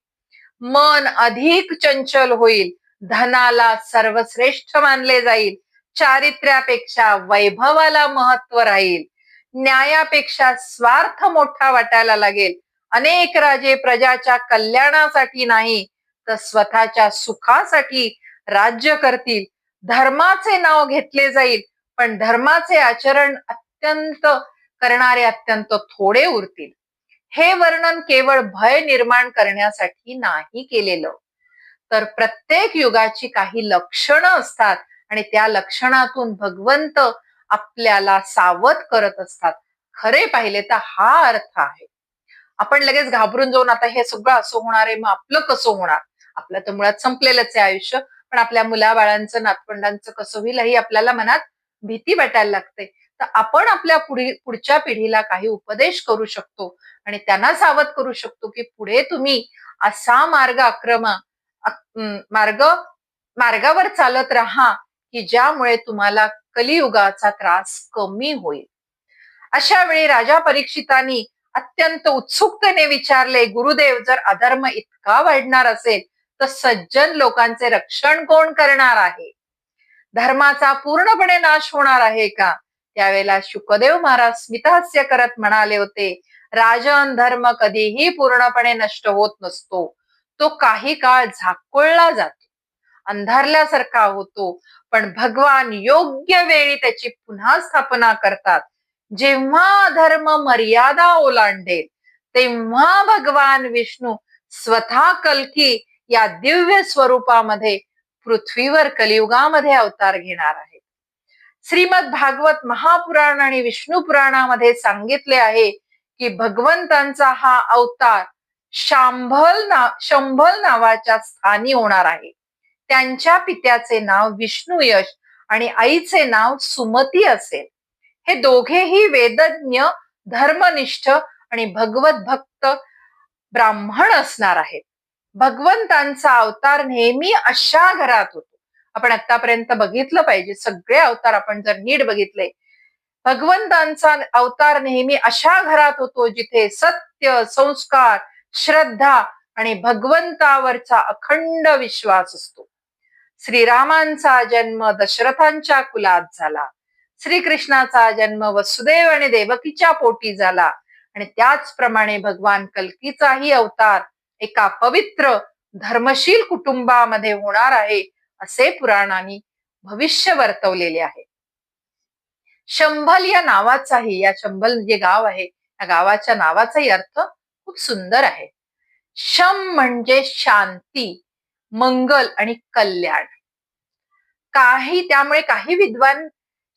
मन अधिक चंचल होईल, धनाला सर्वश्रेष्ठ मानले जाईल, चारित्र्यापेक्षा वैभवाला महत्व राहील, न्यायापेक्षा स्वार्थ मोठा वाटायला लागेल. अनेक राजे प्रजाच्या कल्याणासाठी नाही तर स्वतःच्या सुखासाठी राज्य करतील. धर्माचे नाव घेतले जाईल, पण धर्माचे आचरण करणारे अत्यंत थोडे उरतील. हे वर्णन केवळ भय निर्माण करण्यासाठी नाही केलेलं, तर प्रत्येक युगाची काही लक्षणं असतात आणि त्या लक्षणातून भगवंत आपल्याला सावध करत असतात. खरे पाहिले तर हा अर्थ आहे. आपण लगेच घाबरून जाऊन आता हे सगळं असं होणार आहे, मग आपलं कसं होणार, आपलं तर मुळात संपलेलंच आहे आयुष्य, पण आपल्या मुलाबाळांचं नातवंडांचं कसं होईल ही आपल्याला मनात भीती वाटायला लागते. तर आपण आपल्या पुढच्या पिढीला काही उपदेश करू शकतो आणि त्यांना सावध करू शकतो की पुढे तुम्ही असा मार्गावर चालत राहा की ज्यामुळे तुम्हाला कलियुगाचा त्रास कमी होईल. अशा वेळी राजा परीक्षितांनी अत्यंत उत्सुकतेने विचारले, गुरुदेव, जर अधर्म इतका वाढणार असेल तर सज्जन लोकांचे रक्षण कोण करणार आहे? धर्माचा पूर्णपणे नाश होणार आहे का? त्यावेळेला शुकदेव महाराज स्मितहास्य करत म्हणाले होते, राजन, धर्म कधीही पूर्णपणे नष्ट होत नसतो. तो काही काळ झाकोळला जातो, अंधारल्यासारखा होतो, पण भगवान योग्य वेळी त्याची पुन्हा स्थापना करतात. जेव्हा धर्म मर्यादा ओलांडेल तेव्हा भगवान विष्णू स्वतः कल्की या दिव्य स्वरूपामध्ये पृथ्वीवर कलियुगामध्ये अवतार घेणार आहेत. श्रीमद भागवत महापुराण आणि विष्णू पुराणामध्ये सांगितले आहे की भगवंतांचा हा अवतार शंभल नावाच्या स्थानी होणार आहे. त्यांच्या पित्याचे नाव विष्णुयश आणि आईचे नाव सुमती असेल. हे दोघेही वेदज्ञ, धर्मनिष्ठ आणि भगवत भक्त ब्राह्मण असणार आहेत. भगवंतांचा अवतार नेहमी अशा घरात होतो. आपण आतापर्यंत बघितलं पाहिजे, सगळे अवतार आपण जर नीट बघितले, भगवंतांचा अवतार नेहमी अशा घरात होतो जिथे सत्य, संस्कार, श्रद्धा आणि भगवंतावरचा अखंड विश्वास असतो. श्रीरामांचा जन्म दशरथांच्या कुलात झाला. श्रीकृष्णाचा जन्म वसुदेव आणि देवकीच्या पोटी झाला आणि त्याचप्रमाणे भगवान कल्कीचाही अवतार एका पवित्र धर्मशील कुटुंबामध्ये होणार आहे असे पुराणांनी भविष्य वर्तवलेले आहे. शंभल या नावाचाही, या शंभल जे गाव आहे या गावाच्या नावाचाही अर्थ खूप सुंदर आहे. शम म्हणजे शांती, मंगल आणि कल्याण. त्यामुळे काही विद्वान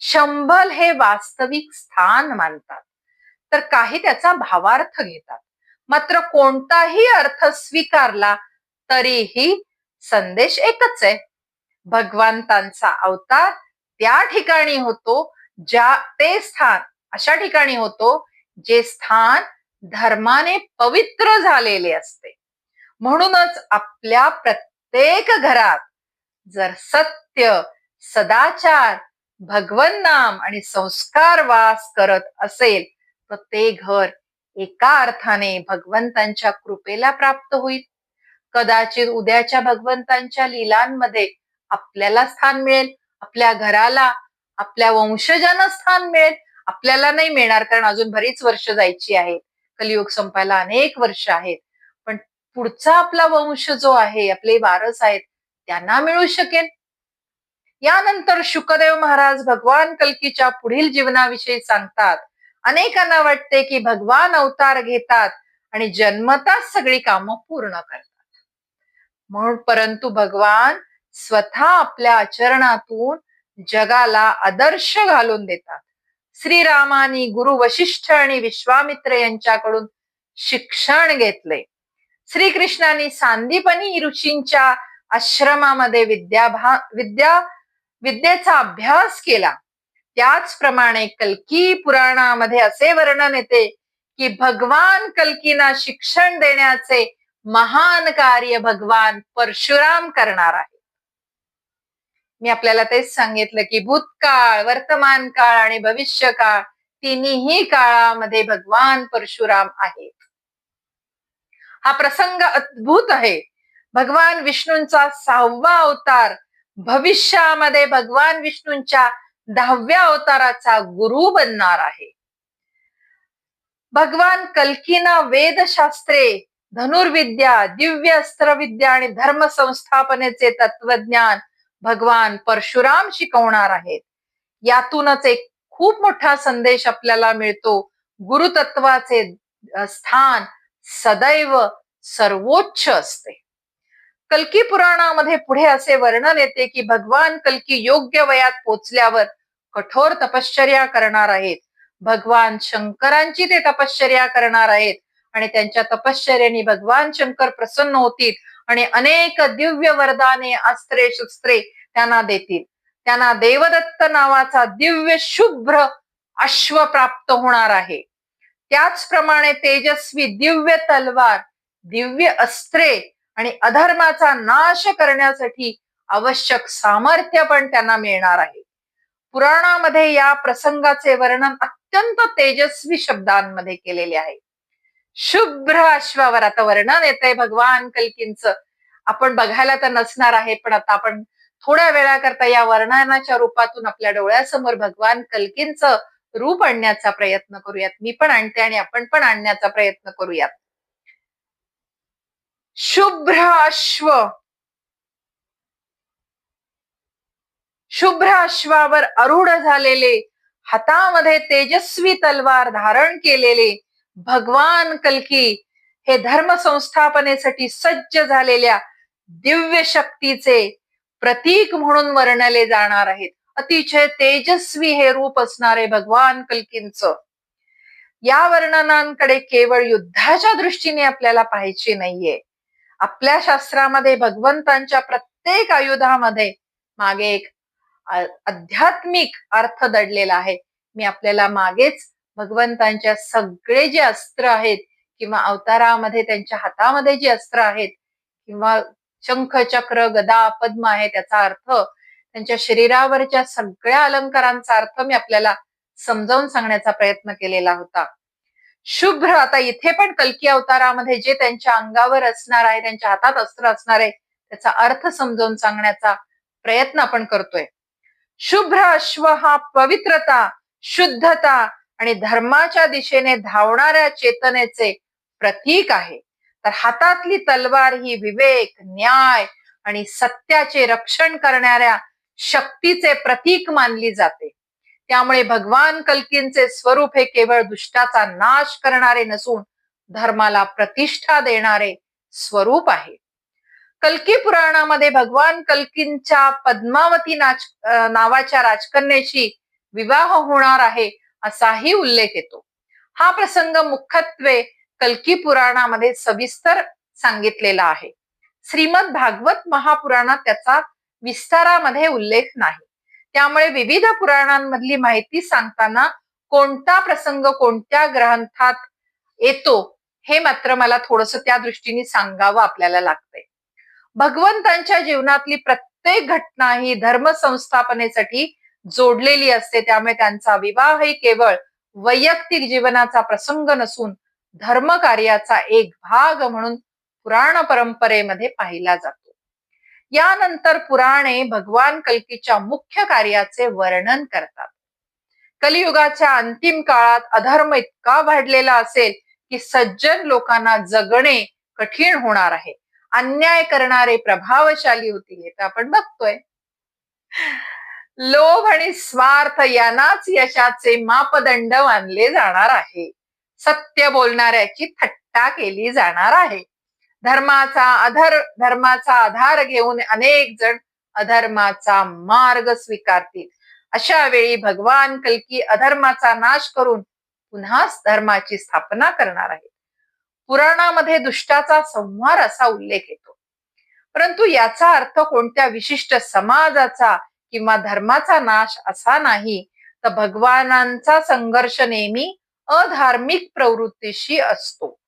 शंभल हे वास्तविक स्थान मानतात, तर काही त्याचा भावार्थ घेतात. मात्र कोणताही अर्थ स्वीकारला तरीही संदेश एकच आहे. भगवंतांचा अवतार त्या ठिकाणी होतो, ते स्थान अशा ठिकाणी होतो जे स्थान धर्माने पवित्र झालेले असते. म्हणूनच आपल्या प्रत्येक घरात जर सत्य, सदाचार, भगवन नाम आणि संस्कार वास करत असेल तर ते घर एका अर्थाने भगवंतांच्या कृपेला प्राप्त होईल. कदाचित उद्याच्या भगवंतांच्या लीलांमध्ये आपल्याला स्थान मिळेल, आपल्या घराला, आपल्या वंशजांना स्थान मिळेल. आपल्याला नाही मिळणार, कारण अजून बरीच वर्ष जायची आहेत, कलियुग संपायला अनेक वर्ष आहेत. पण पुढचा आपला वंश जो आहे, आपले वारस आहेत, त्यांना मिळू शकेल. यानंतर शुकदेव महाराज भगवान कल्कीच्या पुढील जीवनाविषयी सांगतात. अनेकांना वाटते की भगवान अवतार घेतात आणि जन्मताच सगळी कामं पूर्ण करतात. परंतु भगवान स्वतः आपल्या आचरणातून जगाला आदर्श घालून देतात. श्रीरामानी गुरु वशिष्ठ आणि विश्वामित्र यांच्याकडून शिक्षण घेतले. श्रीकृष्णाने सांदीपनी ऋषींच्या आश्रमामध्ये विद्येचा अभ्यास केला. त्याचप्रमाणे कल्की पुराणामध्ये असे वर्णन येते की भगवान कल्कीना शिक्षण देण्याचे महान कार्य भगवान परशुराम करणार आहे. मी आपल्याला तेच सांगितलं की भूतकाळ, वर्तमान काळ आणि भविष्य काळ तिन्ही काळामध्ये भगवान परशुराम आहेत. हा प्रसंग अद्भुत आहे. भगवान विष्णूंचा 6वा अवतार भविष्यामध्ये भगवान विष्णूंच्या 10व्या अवताराचा गुरु बनणार आहे. भगवान कल्कीना वेदशास्त्रे, धनुर्विद्या, दिव्य अस्त्रविद्या आणि धर्म संस्थापनेचे तत्वज्ञान भगवान परशुराम शिकवणार आहेत. यातूनच एक खूप मोठा संदेश आपल्याला मिळतो. गुरुतत्वाचे स्थान सदैव सर्वोच्च असते. कल्की पुराणामध्ये पुढे असे वर्णन येते की भगवान कल्की योग्य वयात पोचल्यावर कठोर तपश्चर्या करणार आहेत. भगवान शंकरांची ते तपश्चर्या करणार आहेत आणि त्यांच्या तपश्चर्याने भगवान शंकर प्रसन्न होतील आणि अनेक दिव्य वरदाने, अस्त्रे, शस्त्रे त्यांना देतील. त्यांना देवदत्त नावाचा दिव्य शुभ्र अश्व प्राप्त होणार आहे. त्याचप्रमाणे तेजस्वी दिव्य तलवार, दिव्य अस्त्रे आणि अधर्माचा नाश करण्यासाठी आवश्यक सामर्थ्य पण त्यांना मिळणार आहे. पुराणामध्ये या प्रसंगाचे वर्णन अत्यंत तेजस्वी शब्दांमध्ये केलेले आहे. शुभ्र अश्वावर आता वर्णन येतंय भगवान कल्कींचं. आपण बघायला तर नसणार आहे, पण आता आपण थोड्या वेळाकरता या वर्णनाच्या रूपातून आपल्या डोळ्यासमोर भगवान कल्कींचं रूप आणण्याचा प्रयत्न करूयात. मी पण आणते आणि आपण पण आणण्याचा प्रयत्न करूयात. शुभ्र अश्व, शुभ्र अश्वावर आरूढ झालेले, हातामध्ये तेजस्वी तलवार धारण केलेले भगवान कल्की हे धर्म संस्थापनेसाठी सज्ज झालेल्या दिव्य शक्तीचे प्रतीक म्हणून वर्णले जाणार आहेत. अतिशय तेजस्वी हे रूप असणारे भगवान कल्कींचं. या वर्णनांकडे केवळ युद्धाच्या दृष्टीने आपल्याला पाहायचे नाहीये. आपल्या शास्त्रामध्ये भगवंतांच्या प्रत्येक आयुधामध्ये मागे एक आध्यात्मिक अर्थ दडलेला आहे. मी आपल्याला मागेच भगवंतांच्या सगळे जे अस्त्र आहेत किंवा अवतारामध्ये त्यांच्या हातामध्ये जी अस्त्र आहेत किंवा शंख, चक्र, गदा, पद्म आहे त्याचा अर्थ, त्यांच्या शरीरावरच्या सगळ्या अलंकारांचा अर्थ मी आपल्याला समजावून सांगण्याचा प्रयत्न केलेला होता. शुभ्र, आता इथे पण कल्की अवतारामध्ये जे त्यांच्या अंगावर असणार आहे, त्यांच्या हातात अस्त्र असणार आहे, त्याचा अर्थ समजावून सांगण्याचा प्रयत्न आपण करतोय. शुभ्र अश्व हा पवित्रता, शुद्धता आणि धर्माच्या दिशेने धावणाऱ्या चेतनेचे प्रतीक आहे. तर हातातली तलवार ही विवेक, न्याय आणि सत्याचे रक्षण करणाऱ्या शक्तीचे प्रतीक मानली जाते. त्यामुळे भगवान कल्कींचे स्वरूप हे केवळ दुष्टाचा नाश करणारे नसून धर्माला प्रतिष्ठा देणारे स्वरूप आहे. कल्की पुराणामध्ये भगवान कल्कींच्या पद्मावती नावाच्या राजकन्येशी विवाह होणार आहे असाही उल्लेख येतो. हा प्रसंग मुख्यत्वे कल्की पुराणामध्ये सविस्तर सांगितलेला आहे. श्रीमद भागवत महापुराणात त्याचा विस्तारामध्ये उल्लेख नाही. त्यामुळे विविध पुराणांमधली माहिती सांगताना कोणता प्रसंग कोणत्या ग्रंथात येतो हे मात्र मला थोडस त्या दृष्टीने सांगावं आपल्याला लागतंय. भगवंतांच्या जीवनातली प्रत्येक घटना ही धर्म संस्थापनेसाठी जोडलेली असते. त्यामुळे त्यांचा विवाह ही केवळ वैयक्तिक जीवनाचा प्रसंग नसून धर्म कार्याचा एक भाग म्हणून पुराण परंपरेमध्ये पाहिला जातो. यानंतर पुराणे भगवान कल्कीच्या मुख्य कार्याचे वर्णन करतात. कलियुगाच्या अंतिम काळात अधर्म इतका वाढलेला असेल की सज्जन लोकांना जगणे कठीण होणार आहे. अन्याय करणारे प्रभावशाली होतील हे तर आपण बघतोय. लोभ आणि स्वार्थ यांनाच यशाचे मापदंड मानले जाणार आहे. सत्य बोलणाऱ्याची थट्टा केली जाणार आहे. धर्माचा आधार घेऊन अनेक जण अधर्माचा मार्ग स्वीकारतील. अशा वेळी भगवान कल्की अधर्माचा नाश करून पुन्हाच धर्माची स्थापना करणार आहे. पुराणामध्ये दुष्टाचा संहार असा उल्लेख येतो. परंतु याचा अर्थ कोणत्या विशिष्ट समाजाचा किंवा धर्माचा नाश असा नाही, तर भगवानांचा संघर्ष नेहमी अधार्मिक प्रवृत्तीशी असतो.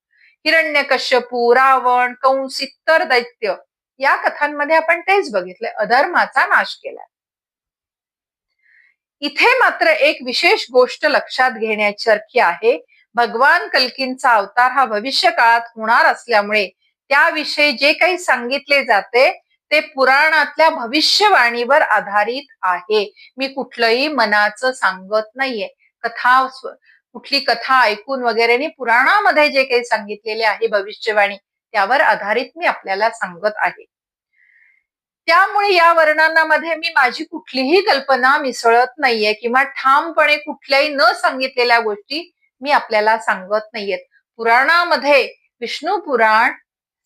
हिरण्यकश्यपू, रावण, कंस, इतर दैत्य या कथांमध्ये आपण तेच बघितले, अधर्माचा नाश केला. इथे मात्र एक विशेष गोष्ट लक्षात घेण्यासारखी आहे. भगवान कल्कींचा अवतार हा भविष्य काळात होणार असल्यामुळे त्याविषयी जे काही सांगितले जाते ते पुराणातल्या भविष्यवाणीवर आधारित आहे. मी कुठलंही मनाचं सांगत नाहीये. कुठली कथा ऐकून वगैरे पुराणामध्ये जे काही सांगितलेले आहे भविष्यवाणी त्यावर आधारित मी आपल्याला सांगत आहे. त्यामुळे या वर्णनामध्ये मी माझी कुठलीही कल्पना मिसळत नाहीये किंवा ठामपणे कुठल्याही न सांगितलेल्या गोष्टी मी आपल्याला सांगत नाहीयेत. पुराणामध्ये विष्णू पुराण,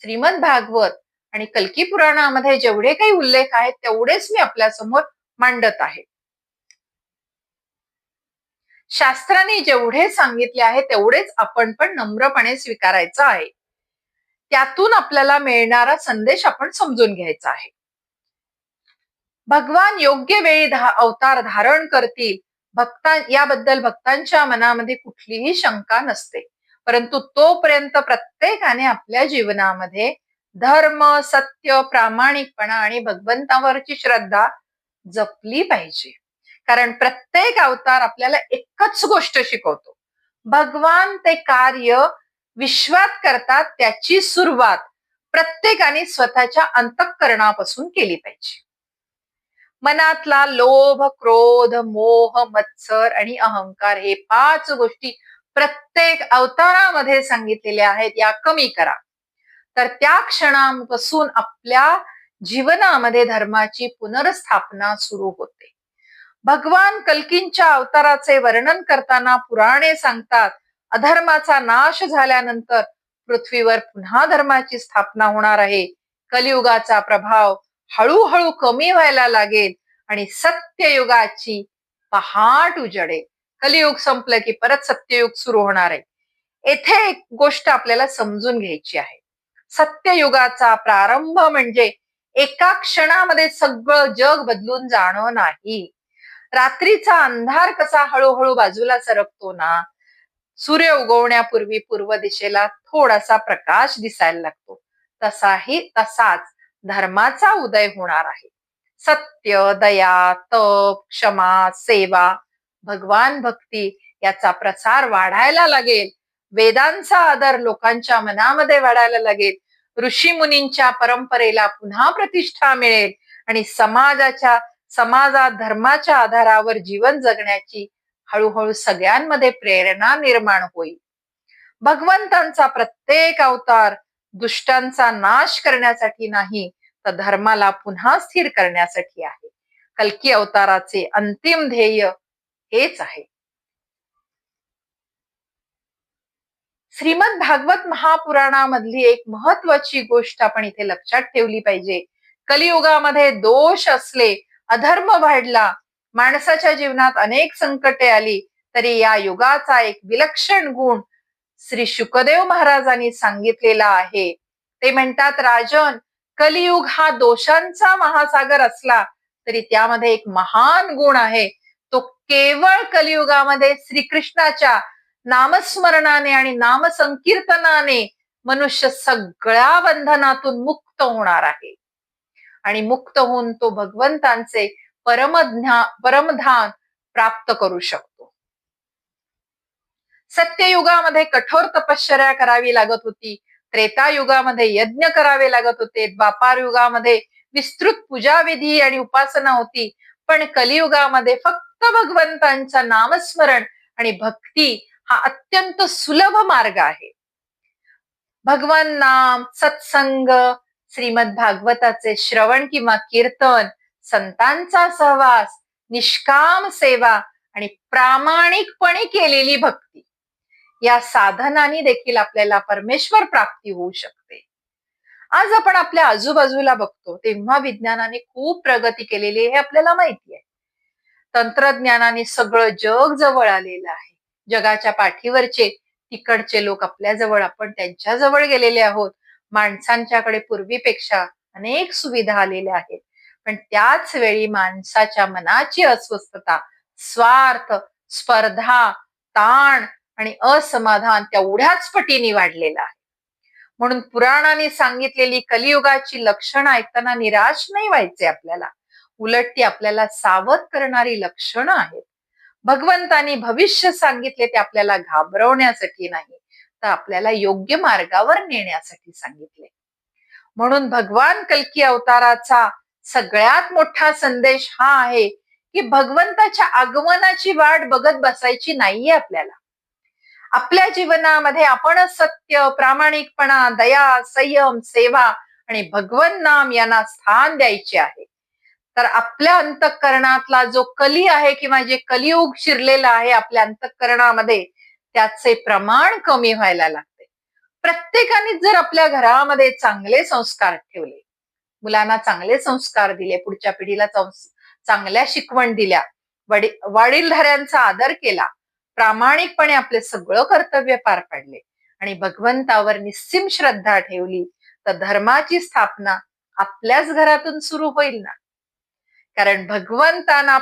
श्रीमद भागवत आणि कल्की पुराणामध्ये जेवढे काही उल्लेख आहेत तेवढेच मी आपल्या समोर मांडत आहे. शास्त्राने जेवढे सांगितले आहे तेवढेच आपण पण नम्रपणे स्वीकारायचं आहे. त्यातून आपल्याला मिळणारा संदेश आपण समजून घ्यायचा आहे. भगवान योग्य वेळी अवतार धारण करतील याबद्दल भक्तांच्या मनामध्ये कुठलीही शंका नसते. परंतु तोपर्यंत प्रत्येकाने आपल्या जीवनामध्ये धर्म, सत्य, प्रामाणिकपणा आणि भगवंतावरची श्रद्धा जपली पाहिजे. कारण प्रत्येक अवतार आपल्याला एकच गोष्ट शिकवतो. भगवान ते कार्य विश्वात करतात त्याची सुरुवात प्रत्येकाने स्वतःच्या अंतःकरणापासून केली पाहिजे. मनातला लोभ, क्रोध, मोह, मत्सर आणि अहंकार हे 5 गोष्टी प्रत्येक अवतारामध्ये सांगितलेल्या आहेत, या कमी करा. तर त्या क्षणापासून आपल्या जीवनामध्ये धर्माची पुनर्स्थापना सुरू होते. भगवान कल्कींच्या अवताराचे वर्णन करताना पुराणे सांगतात अधर्माचा नाश झाल्यानंतर पृथ्वीवर पुन्हा धर्माची स्थापना होणार आहे. कलियुगाचा प्रभाव हळूहळू कमी व्हायला लागेल आणि सत्ययुगाची पहाट उजडेल. कलियुग संपलं की परत सत्ययुग सुरू होणार आहे. येथे एक गोष्ट आपल्याला समजून घ्यायची आहे. सत्ययुगाचा प्रारंभ म्हणजे एका क्षणामध्ये सगळं जग बदलून जाणं नाही. रात्रीचा अंधार कसा हळूहळू बाजूला सरकतो ना, सूर्य उगवण्यापूर्वी पूर्व दिशेला थोडासा प्रकाश दिसायला लागतो, तसाच धर्माचा उदय होणार आहे. सत्य, दया, तप, क्षमा, सेवा, भगवान भक्ती याचा प्रसार वाढायला लागेल. वेदांचा आदर लोकांच्या मनामध्ये वाढायला लागेल, ऋषी मुनींच्या परंपरेला पुन्हा प्रतिष्ठा मिळेल आणि समाजात धर्माच्या आधारावर जीवन जगण्याची हळूहळू सगळ्यांमध्ये प्रेरणा निर्माण होईल. भगवंतांचा प्रत्येक अवतार दुष्टांचा नाश करण्यासाठी नाही, तर धर्माला पुन्हा स्थिर करण्यासाठी आहे. कल्की अवताराचे अंतिम ध्येय हेच आहे. श्रीमद भागवत महापुराणामधली एक महत्वाची गोष्ट आपण इथे लक्षात ठेवली पाहिजे. कलियुगामध्ये दोष असले, अधर्म वाढला, माणसाच्या जीवनात अनेक संकटे आली, तरी या युगाचा एक विलक्षण गुण श्री शुकदेव महाराजांनी सांगितलेला आहे. ते म्हणतात, राजन, कलियुग हा दोषांचा महासागर असला तरी त्यामध्ये एक महान गुण आहे. तो केवळ कलियुगामध्ये श्रीकृष्णाच्या नामस्मरणाने आणि नामसंकीर्तनाने मनुष्य सगळ्या बंधनातून मुक्त होणार आहे आणि मुक्त होऊन तो भगवंतांचे परमधाम प्राप्त करू शकतो. सत्ययुगामध्ये कठोर तपश्चर्या करावी लागत होती, त्रेतायुगामध्ये यज्ञ करावे लागत होते, द्वापार युगामध्ये विस्तृत पूजाविधी आणि उपासना होती, पण कलियुगामध्ये फक्त भगवंतांचं नामस्मरण आणि भक्ती हा अत्यंत सुलभ मार्ग आहे. भगवान नाम, सत्संग, श्रीमद भागवताचे श्रवण किंवा कीर्तन, संतांचा सहवास, निष्काम सेवा आणि प्रामाणिकपणे केलेली भक्ती या साधनांनी देखील आपल्याला परमेश्वर प्राप्ती होऊ शकते. आज आपण आपल्या आजूबाजूला बघतो तेव्हा विज्ञानाने खूप प्रगती केलेली हे आपल्याला माहिती आहे. तंत्रज्ञानाने सगळं जग जवळ आलेलं आहे. जगाच्या पाठीवरचे तिकडचे लोक आपल्या जवळ, आपण त्यांच्या जवळ गेलेले आहोत. माणसांच्याकडे पूर्वीपेक्षा अनेक सुविधा आलेल्या आहेत, पण त्याच वेळी माणसाच्या मनाची अस्वस्थता, स्वार्थ, स्पर्धा, ताण आणि असमाधान तेवढ्याच पटीने वाढलेलं आहे. म्हणून पुराणाने सांगितलेली कलियुगाची लक्षणं ऐकताना निराश नाही व्हायचे आपल्याला, उलट ती आपल्याला सावध करणारी लक्षणं आहेत. भगवंतानी भविष्य सांगितले ते आपल्याला घाबरवण्यासाठी नाही, तर आपल्याला योग्य मार्गावर नेण्यासाठी सांगितले. म्हणून भगवान कल्की अवताराचा सगळ्यात मोठा संदेश हा आहे की भगवंताच्या आगमनाची वाट बघत बसायची नाहीये आपल्याला. आपल्या जीवनामध्ये आपण सत्य, प्रामाणिकपणा, दया, संयम, सेवा आणि भगवन नाम यांना स्थान द्यायचे आहे. तर आपल्या अंतःकरणातला जो कली आहे किंवा जे कलियुग शिरलेला आहे आपल्या अंतःकरणामध्ये, त्याचे प्रमाण कमी व्हायला लागते. प्रत्येकाने जर आपल्या घरामध्ये चांगले संस्कार ठेवले, मुलांना चांगले संस्कार दिले, पुढच्या पिढीला चांगल्या शिकवण दिल्या, वडीलधाऱ्यांचा आदर केला, प्रामाणिकपणे आपले सगळं कर्तव्य पार पाडले आणि भगवंतावर निस्सीम श्रद्धा ठेवली, तर धर्माची स्थापना आपल्याच घरातून सुरू होईल ना. कारण भगवंतांचा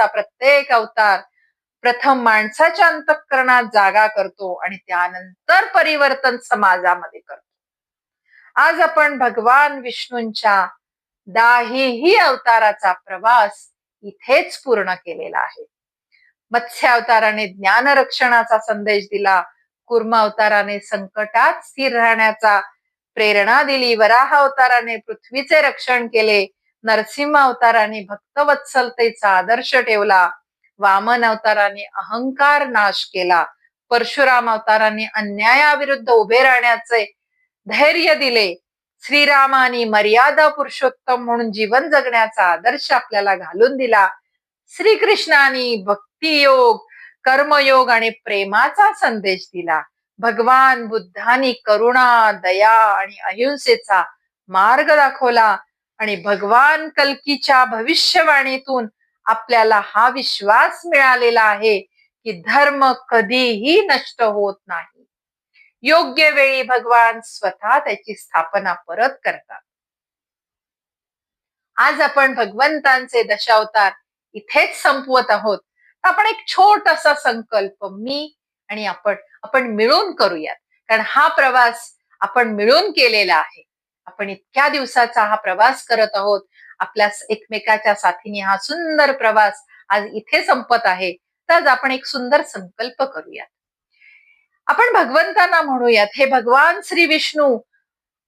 प्रत्येक अवतार प्रथम माणसाच्या अंतःकरणात जागा करतो आणि त्यानंतर परिवर्तन समाजामध्ये करतो. आज आपण भगवान विष्णूंच्या 10ही अवताराचा प्रवास इथेच पूर्ण केलेला आहे. मत्स्य अवताराने ज्ञान रक्षणाचा संदेश दिला, कूर्म अवताराने संकटात स्थिर राहण्याचा प्रेरणा दिली, वराह अवताराने पृथ्वीचे रक्षण केले, नरसिंह अवताराने भक्तवत्सलतेचा आदर्श ठेवला, वामन अवताराने अहंकार नाश केला, परशुराम अवताराने अन्यायाविरुद्ध उभे राहण्याचे धैर्य दिले, श्रीरामाने मर्यादा पुरुषोत्तम म्हणून जीवन जगण्याचा आदर्श आपल्याला घालून दिला, श्रीकृष्णाने भक्तियोग, कर्मयोग आणि प्रेमाचा संदेश दिला, भगवान बुद्धांनी करुणा, दया आणि अहिंसेचा मार्ग दाखवला आणि भगवान कल्कीच्या भविष्यवाणीतून आपल्याला हा विश्वास मिळालेला आहे की धर्म कधीही नष्ट होत नाही. योग्य वेळी भगवान स्वतः त्याची स्थापना परत करतात. आज आपण भगवंतांचे दशावतार इथेच संपवत आहोत. आपण एक छोटासा संकल्प मी आणि आपण मिळून करूयात, कारण हा प्रवास आपण मिळून केलेला आहे. आपण इतक्या दिवसाचा हा प्रवास करत आहोत. आपल्या एकमेकाच्या साथीने हा सुंदर प्रवास आज इथे संपत आहे. तर आपण एक सुंदर संकल्प करूयात. आपण भगवंतांना म्हणूयात, हे भगवान श्री विष्णू,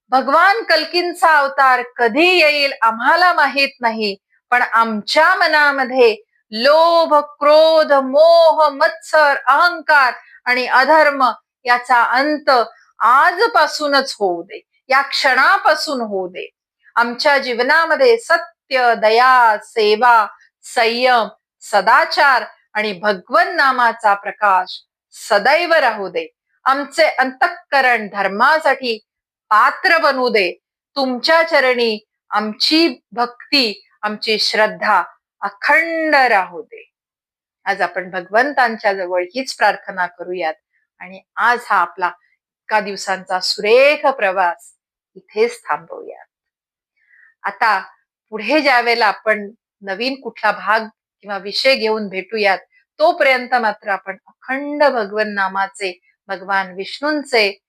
भगवान कल्कींचा अवतार कधी येईल आम्हाला माहित नाही, पण आमच्या मनामध्ये लोभ, क्रोध, मोह, मत्सर, अहंकार आणि अधर्म याचा अंत आजपासूनच होऊ दे, या क्षणापासून होऊ दे. आमच्या जीवनामध्ये सत्य, दया, सेवा, संयम, सदाचार आणि भगवन नामाचा प्रकाश सदैव राहू दे. आमचे अंतःकरण धर्मासाठी पात्र बनू दे. तुमच्या चरणी आमची भक्ती, आमची श्रद्धा अखंड राहू दे. आज आपण भगवंतांच्या जवळ हीच प्रार्थना करूयात आणि आज हा आपला एका दिवसांचा सुरेख प्रवास इथेच थांबवूयात. आता पुढे ज्या वेळेला आपण नवीन कुठला भाग किंवा विषय घेऊन भेटूयात, तोपर्यंत मात्र आपण अखंड भगवन नामाचे, भगवान विष्णूंचे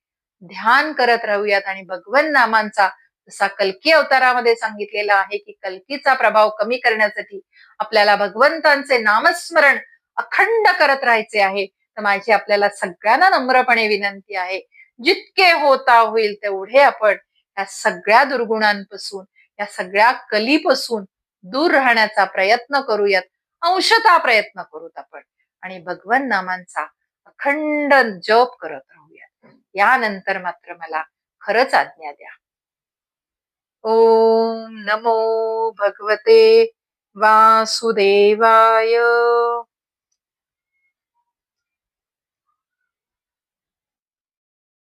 ध्यान करत राहूयात आणि भगवन नामांचा, जसा कल्की अवतारामध्ये सांगितलेला आहे की कल्कीचा प्रभाव कमी करण्यासाठी आपल्याला भगवंतांचे नामस्मरण अखंड करत राहायचे आहे. तर माझी आपल्याला सगळ्यांना नम्रपणे विनंती आहे, जितके होता होईल तेवढे आपण या सगळ्या दुर्गुणांपासून, या सगळ्या कलीपासून दूर राहण्याचा प्रयत्न करूयात, अंशतः प्रयत्न करूत आपण, आणि भगवन नामांचा अखंड जप करत राहूयात. यानंतर मात्र मला खरंच आज्ञा द्या. ओम नमो भगवते वासुदेवाय.